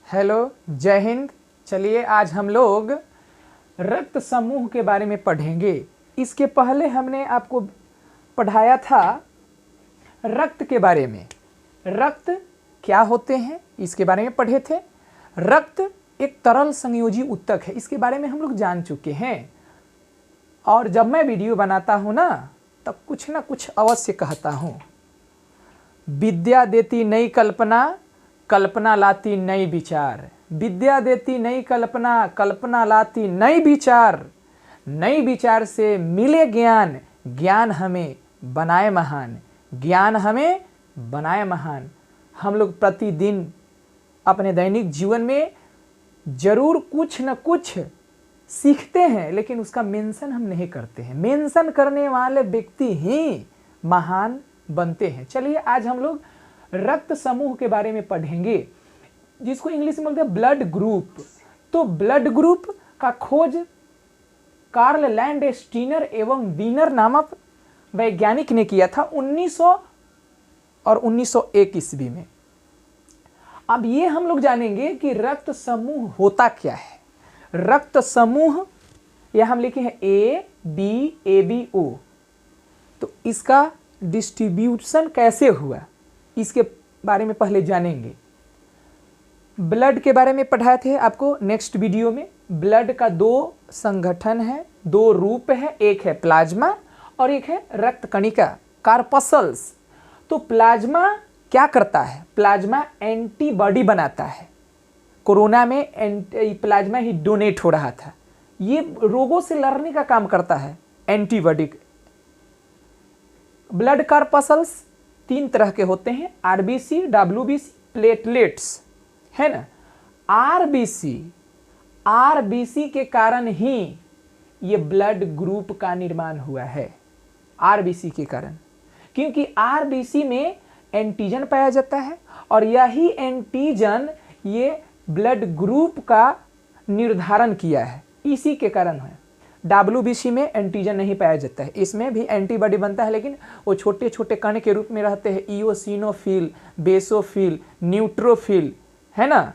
Hello, जय हिंद। चलिए आज हम लोग रक्त समूह के बारे में पढ़ेंगे। इसके पहले हमने आपको पढ़ाया था रक्त के बारे में। रक्त क्या होते हैं इसके बारे में पढ़े थे। रक्त एक तरल संयोजी ऊतक है, इसके बारे में हम लोग जान चुके हैं। और जब मैं वीडियो बनाता हूँ ना तब कुछ ना कुछ अवश्य कहता हूँ। विद्या देती नई कल्पना, कल्पना लाती नई विचार। विद्या देती नई कल्पना, कल्पना लाती नई विचार। नई विचार से मिले ज्ञान, ज्ञान हमें बनाए महान। ज्ञान हमें बनाए महान। हम लोग प्रतिदिन अपने दैनिक जीवन में जरूर कुछ न कुछ सीखते हैं, लेकिन उसका मेंशन हम नहीं करते हैं। मेंशन करने वाले व्यक्ति ही महान बनते हैं। चलिए आज हम लोग रक्त समूह के बारे में पढ़ेंगे, जिसको इंग्लिश में बोलते हैं ब्लड ग्रुप। तो ब्लड ग्रुप का खोज कार्ल लैंडस्टीनर एवं वीनर नामक वैज्ञानिक ने किया था 1900 और 1901 ईस्वी में। अब ये हम लोग जानेंगे कि रक्त समूह होता क्या है। रक्त समूह यह हम लिखे हैं ABO। तो इसका डिस्ट्रीब्यूशन कैसे हुआ इसके बारे में पहले जानेंगे। ब्लड के बारे में पढ़ाए थे आपको नेक्स्ट वीडियो में। ब्लड का दो संगठन है, दो रूप है, एक है प्लाज्मा और एक है रक्त कणिका कार्पसल्स। तो प्लाज्मा क्या करता है? प्लाज्मा एंटीबॉडी बनाता है। कोरोना में प्लाज्मा ही डोनेट हो रहा था। ये रोगों से लड़ने का काम करता है, एंटीबॉडी। ब्लड कार्पसल्स 3 तरह के होते हैं, RBC, WBC, प्लेटलेट्स, है ना। RBC के कारण ही ये ब्लड ग्रुप का निर्माण हुआ है। RBC के कारण, क्योंकि RBC में एंटीजन पाया जाता है और यही एंटीजन ये ब्लड ग्रुप का निर्धारण किया है, इसी के कारण है। WBC में एंटीजन नहीं पाया जाता है, इसमें भी एंटीबॉडी बनता है, लेकिन वो छोटे छोटे कण के रूप में रहते हैं। इओसिनोफिल, बेसोफिल, न्यूट्रोफिल, है ना।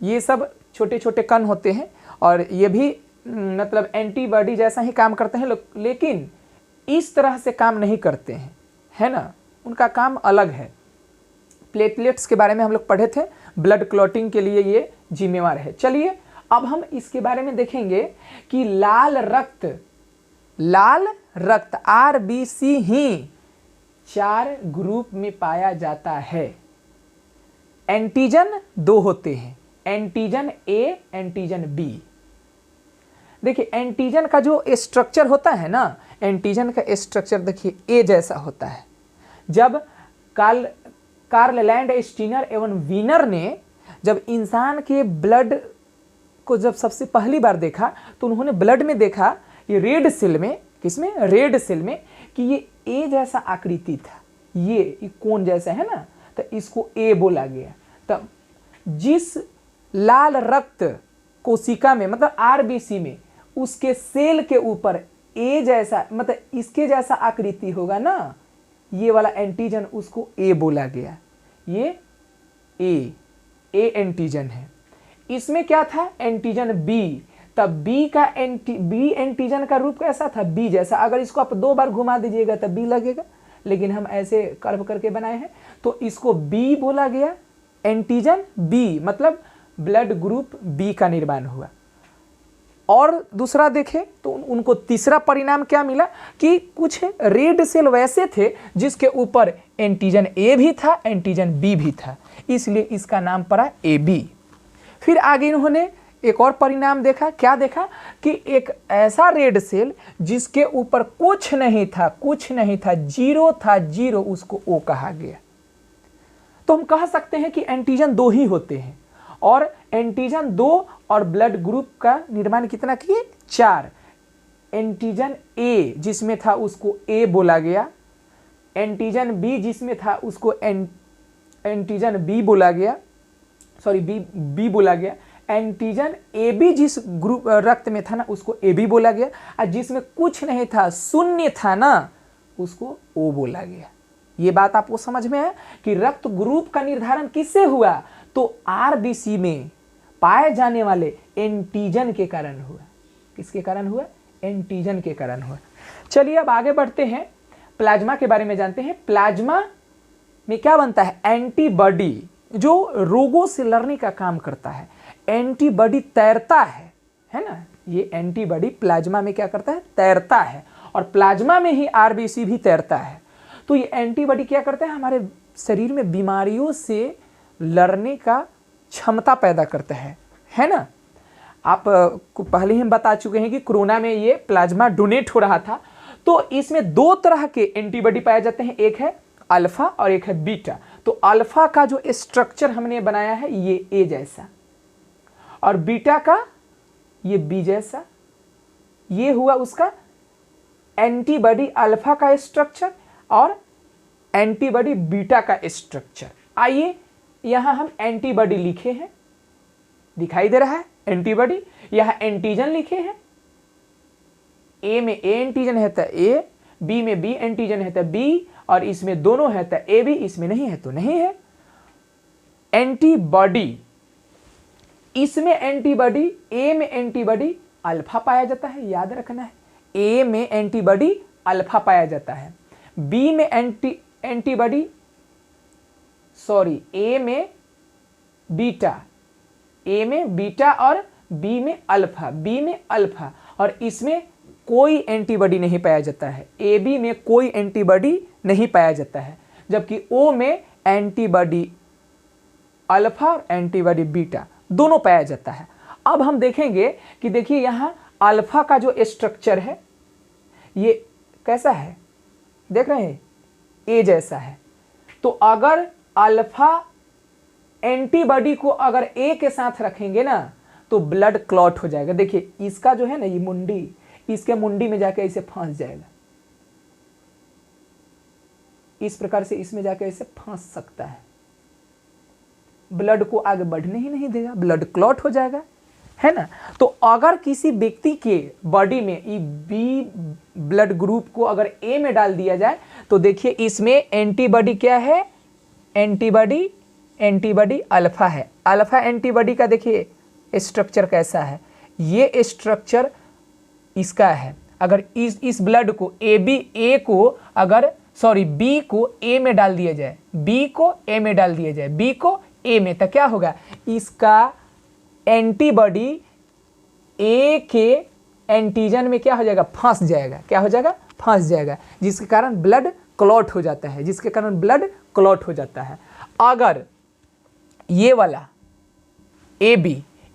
ये सब छोटे छोटे कण होते हैं और ये भी मतलब एंटीबॉडी जैसा ही काम करते हैं, लेकिन इस तरह से काम नहीं करते हैं, है ना। उनका काम अलग है। प्लेटलेट्स के बारे में हम लोग पढ़े थे, ब्लड क्लॉटिंग के लिए ये जिम्मेवार है। चलिए अब हम इसके बारे में देखेंगे कि लाल रक्त RBC ही 4 ग्रुप में पाया जाता है। एंटीजन 2 होते हैं, एंटीजन A, एंटीजन B। देखिए एंटीजन का जो स्ट्रक्चर होता है ना, एंटीजन का स्ट्रक्चर देखिए A जैसा होता है। जब कार्ल लैंडस्टीनर एवं वीनर ने जब इंसान के ब्लड को जब सबसे पहली बार देखा तो उन्होंने ब्लड में देखा ये रेड सेल में, किसमें? रेड सेल में, कि ये A जैसा आकृति था, ये कोन जैसा है ना, तो इसको A बोला गया। तब जिस लाल रक्त कोशिका में मतलब RBC में उसके सेल के ऊपर A जैसा मतलब इसके जैसा आकृति होगा ना, ये वाला एंटीजन, उसको A बोला गया। ये A एंटीजन है। इसमें क्या था? Antigen B। तब B एंटीजन का रूप कैसा था? B जैसा। अगर इसको आप 2 बार घुमा दीजिएगा तब B लगेगा, लेकिन हम ऐसे कर्व करके बनाए हैं तो इसको B बोला गया। एंटीजन B मतलब ब्लड ग्रुप B का निर्माण हुआ। और दूसरा देखें तो उनको तीसरा परिणाम क्या मिला कि कुछ रेड सेल वैसे थे जिसके ऊपर एंटीजन A भी था, एंटीजन B भी था, इसलिए इसका नाम पड़ा AB। फिर आगे इन्होंने एक और परिणाम देखा। क्या देखा? कि एक ऐसा रेड सेल जिसके ऊपर कुछ नहीं था, जीरो था, जीरो, उसको O कहा गया। तो हम कह सकते हैं कि एंटीजन 2 ही होते हैं, और एंटीजन 2 और ब्लड ग्रुप का निर्माण कितना किए? 4। एंटीजन A जिसमें था उसको A बोला गया, एंटीजन B जिसमें था उसको एंटीजन B बोला गया, B बोला गया। एंटीजन AB जिस ग्रुप रक्त में था ना उसको AB बोला गया, और जिसमें कुछ नहीं था, शून्य था ना, उसको O बोला गया। ये बात आपको समझ में है कि रक्त ग्रुप का निर्धारण किससे हुआ? तो आरबीसी में पाए जाने वाले एंटीजन के कारण हुआ। किसके कारण हुआ? एंटीजन के कारण हुआ। चलिए अब आगे बढ़ते हैं, प्लाज्मा के बारे में जानते हैं। प्लाज्मा में क्या बनता है? एंटीबॉडी, जो रोगों से लड़ने का काम करता है। एंटीबॉडी तैरता है ना। ये एंटीबॉडी प्लाज्मा में क्या करता है? तैरता है, और प्लाज्मा में ही आरबीसी भी तैरता है। तो ये एंटीबॉडी क्या करता है? हमारे शरीर में बीमारियों से लड़ने का क्षमता पैदा करता है ना। आप को पहले ही हम बता चुके हैं कि कोरोना में ये प्लाज्मा डोनेट हो रहा था। तो इसमें दो तरह के एंटीबॉडी पाए जाते हैं, एक है अल्फा और एक है बीटा। तो अल्फा का जो स्ट्रक्चर हमने बनाया है ये ए जैसा, और बीटा का ये बी जैसा। ये हुआ उसका एंटीबॉडी अल्फा का स्ट्रक्चर और एंटीबॉडी बीटा का स्ट्रक्चर। आइए यहां हम एंटीबॉडी लिखे हैं, दिखाई दे रहा है एंटीबॉडी। यहां एंटीजन लिखे हैं, ए में ए एंटीजन है तो ए, बी में बी एंटीजन है तो बी, और इसमें दोनों है तो ए भी, इसमें नहीं है तो नहीं है। एंटीबॉडी, इसमें एंटीबॉडी, ए में एंटीबॉडी अल्फा पाया जाता है, याद रखना है। ए में एंटीबॉडी अल्फा पाया जाता है, बी में एंटीबॉडी सॉरी ए में बीटा, ए में बीटा और बी में अल्फा, बी में अल्फा, और इसमें कोई एंटीबॉडी नहीं पाया जाता है। ए बी में कोई एंटीबॉडी नहीं पाया जाता है, जबकि ओ में एंटीबॉडी अल्फा और एंटीबॉडी बीटा दोनों पाया जाता है। अब हम देखेंगे कि देखिए यहां अल्फा का जो स्ट्रक्चर है ये कैसा है, देख रहे हैं, ए जैसा है। तो अगर अल्फा एंटीबॉडी को अगर ए के साथ रखेंगे ना तो ब्लड क्लॉट हो जाएगा। देखिए इसका जो है ना ये मुंडी, इसके मुंडी में जाके इसे फंस जाएगा, इस प्रकार से इसमें जाके इसे फंस सकता है, ब्लड को आगे बढ़ने ही नहीं देगा, ब्लड क्लॉट हो जाएगा, है ना। तो अगर किसी व्यक्ति के बॉडी में ये बी ब्लड ग्रुप को अगर ए में डाल दिया जाए तो देखिए इसमें एंटीबॉडी क्या है? एंटीबॉडी अल्फा है। अल्फा एंटीबॉडी का देखिए स्ट्रक्चर कैसा है, ये स्ट्रक्चर इसका है। अगर इस ब्लड को बी को ए में डाल दिया जाए, बी को ए में डाल दिया जाए, बी को ए में, तो क्या होगा? इसका एंटीबॉडी ए के एंटीजन में क्या हो जाएगा? फंस जाएगा। क्या हो जाएगा? फंस जाएगा, जिसके कारण ब्लड क्लॉट हो जाता है, जिसके कारण ब्लड क्लॉट हो जाता है। अगर ये वाला ए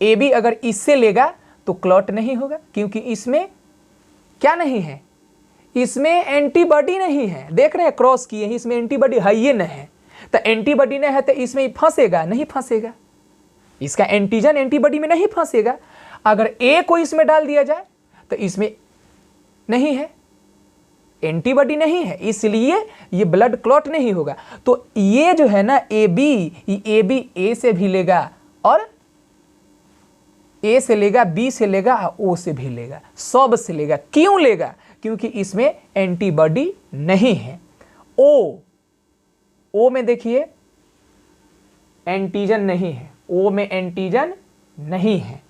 बी अगर इससे लेगा तो क्लॉट नहीं होगा, क्योंकि इसमें क्या नहीं है? इसमें एंटीबॉडी नहीं है। देख रहे हैं क्रॉस किए हैं, इसमें एंटीबॉडी है ये नहीं है, तो एंटीबॉडी नहीं है तो इसमें फंसेगा नहीं? फंसेगा, इसका एंटीजन एंटीबॉडी में नहीं फंसेगा। अगर ए को इसमें डाल दिया जाए तो इसमें नहीं है, एंटीबॉडी नहीं है, इसलिए ये ब्लड क्लॉट नहीं होगा। तो ये जो है ना ए बी ए से भी लेगा, और ए से लेगा, बी से लेगा, ओ से भी लेगा, सब से लेगा। क्यों लेगा? क्योंकि इसमें एंटीबॉडी नहीं है। ओ में देखिए एंटीजन नहीं है, ओ में एंटीजन नहीं है।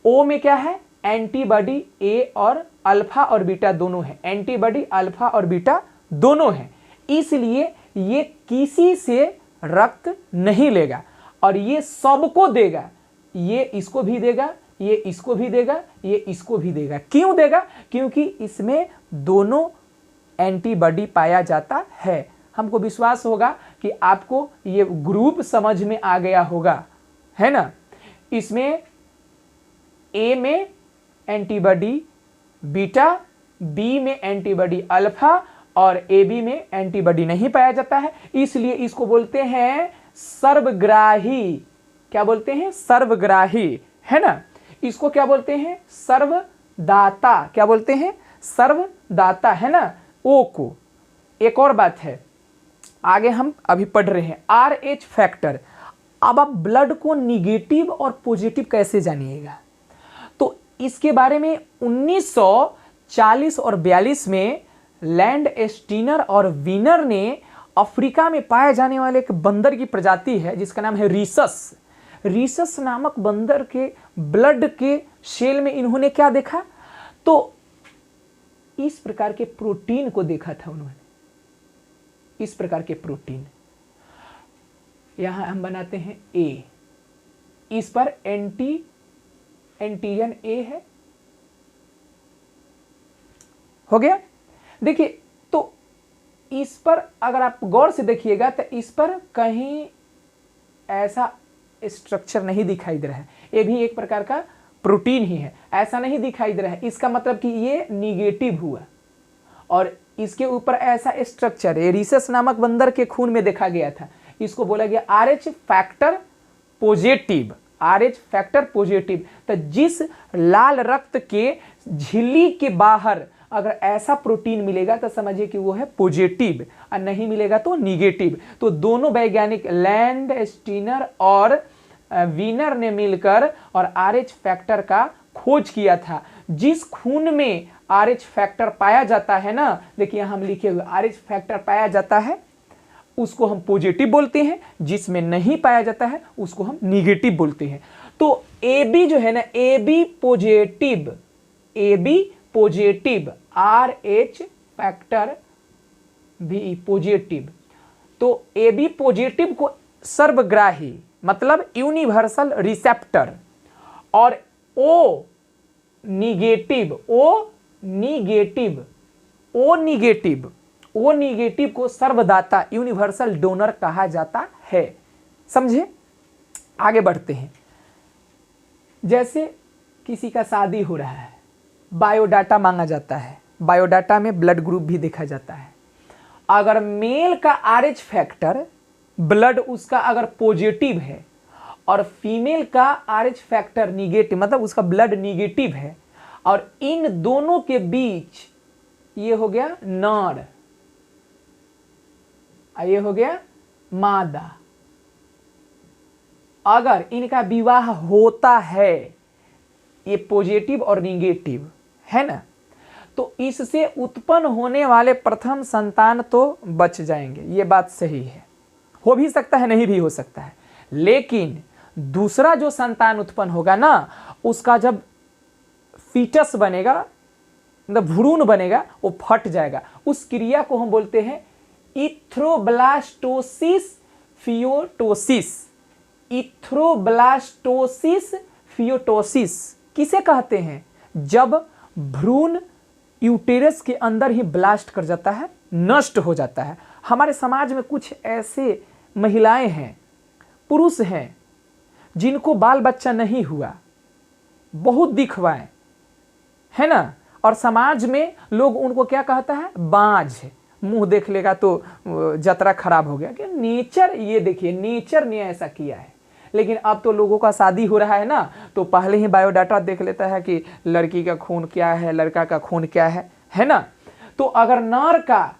ओ में क्या है? एंटीबॉडी ए और अल्फा और बीटा दोनों है, एंटीबॉडी अल्फा और बीटा दोनों है, इसलिए ये किसी से रक्त नहीं लेगा, और ये सबको देगा। ये इसको भी देगा, ये इसको भी देगा, ये इसको भी देगा। क्यों देगा? क्योंकि इसमें दोनों एंटीबॉडी पाया जाता है। हमको विश्वास होगा कि आपको ये ग्रुप समझ में आ गया होगा, है ना। इसमें ए में एंटीबॉडी बीटा, बी में एंटीबॉडी अल्फा, और ए बी में एंटीबॉडी नहीं पाया जाता है, इसलिए इसको बोलते हैं सर्वग्राही। क्या बोलते हैं? सर्वग्राही, है ना। इसको क्या बोलते हैं? सर्वदाता। क्या बोलते हैं? सर्वदाता, है ना। ओ को एक और बात है, आगे हम अभी पढ़ रहे हैं RH फैक्टर। अब आप ब्लड को निगेटिव और पॉजिटिव कैसे जानिएगा? तो इसके बारे में 1940 और 42 में लैंड स्टीनर और वीनर ने अफ्रीका में पाए जाने वाले एक बंदर की प्रजाति है जिसका नाम है रीसस। रीसस नामक बंदर के ब्लड के सेल में इन्होंने क्या देखा, तो इस प्रकार के प्रोटीन को देखा था उन्होंने, इस प्रकार के प्रोटीन। यहां हम बनाते हैं ए, इस पर एंटीजन ए है, हो गया। देखिए तो इस पर अगर आप गौर से देखिएगा तो इस पर कहीं ऐसा स्ट्रक्चर नहीं दिखाई दे रहा है, ये भी एक प्रकार का प्रोटीन ही है, ऐसा नहीं दिखाई दे रहा है। इसका मतलब कि ये निगेटिव हुआ और इसके ऊपर ऐसा स्ट्रक्चर है, रीसस नामक बंदर के खून में देखा गया था, इसको बोला गया RH factor positive, RH factor positive. तो जिस लाल रक्त के झिल्ली के बाहर अगर ऐसा प्रोटीन मिलेगा तो समझिए कि वो है पॉजिटिव और नहीं मिलेगा तो निगेटिव। तो दोनों वैज्ञानिक लैंड स्टीनर और वीनर ने मिलकर और RH फैक्टर का खोज किया था। जिस खून में RH फैक्टर पाया जाता है ना, देखिए हम लिखे हुए RH फैक्टर पाया जाता है उसको हम पॉजिटिव बोलते हैं, जिसमें नहीं पाया जाता है उसको हम निगेटिव बोलते हैं। तो AB जो है ना, AB पॉजिटिव RH फैक्टर भी पॉजिटिव, तो AB पॉजिटिव को सर्वग्राही मतलब यूनिवर्सल रिसेप्टर और O निगेटिव को सर्वदाता यूनिवर्सल डोनर कहा जाता है। समझे? आगे बढ़ते हैं। जैसे किसी का शादी हो रहा है, बायोडाटा मांगा जाता है, बायोडाटा में ब्लड ग्रुप भी देखा जाता है। अगर मेल का RH फैक्टर ब्लड उसका अगर पॉजिटिव है और फीमेल का RH फैक्टर निगेटिव मतलब उसका ब्लड निगेटिव है और इन दोनों के बीच ये हो गया नर, ये हो गया मादा, अगर इनका विवाह होता है, ये पॉजिटिव और निगेटिव है ना, तो इससे उत्पन्न होने वाले प्रथम संतान तो बच जाएंगे, ये बात सही है। हो भी सकता है, नहीं भी हो सकता है, लेकिन दूसरा जो संतान उत्पन्न होगा ना, उसका जब फीटस बनेगा मतलब भ्रूण बनेगा वो फट जाएगा। उस क्रिया को हम बोलते हैं इथ्रोब्लास्टोसिस फियोटोसिस। इथ्रोब्लास्टोसिस फियोटोसिस किसे कहते हैं? जब भ्रूण यूटेरस के अंदर ही ब्लास्ट कर जाता है, नष्ट हो जाता है। हमारे समाज में कुछ ऐसे महिलाएं हैं, पुरुष हैं, जिनको बाल बच्चा नहीं हुआ, बहुत दिखवाएं, है ना, और समाज में लोग उनको क्या कहता है? बांझ। मुंह देख लेगा तो जतरा खराब हो गया। कि नेचर, ये देखिए नेचर ने ऐसा किया है। लेकिन अब तो लोगों का शादी हो रहा है ना, तो पहले ही बायोडाटा देख लेता है कि लड़की का खून क्या है, लड़का का खून क्या है ना। तो अगर नर का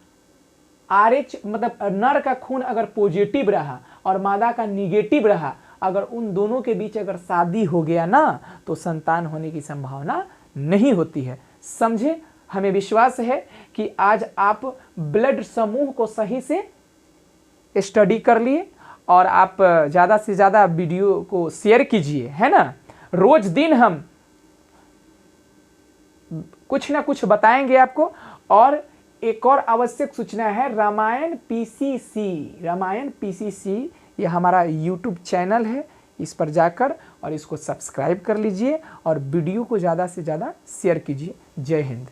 RH मतलब नर का खून अगर पॉजिटिव रहा और मादा का निगेटिव रहा, अगर उन दोनों के बीच अगर शादी हो गया ना, तो संतान होने की संभावना नहीं होती है। समझे? हमें विश्वास है कि आज आप ब्लड समूह को सही से स्टडी कर लिए और आप ज़्यादा से ज़्यादा वीडियो को शेयर कीजिए, है ना। रोज दिन हम कुछ ना कुछ बताएंगे आपको। और एक और आवश्यक सूचना है, रामायण PCC ये हमारा YouTube चैनल है, इस पर जाकर और इसको सब्सक्राइब कर लीजिए और वीडियो को ज़्यादा से ज़्यादा शेयर कीजिए। जय हिंद।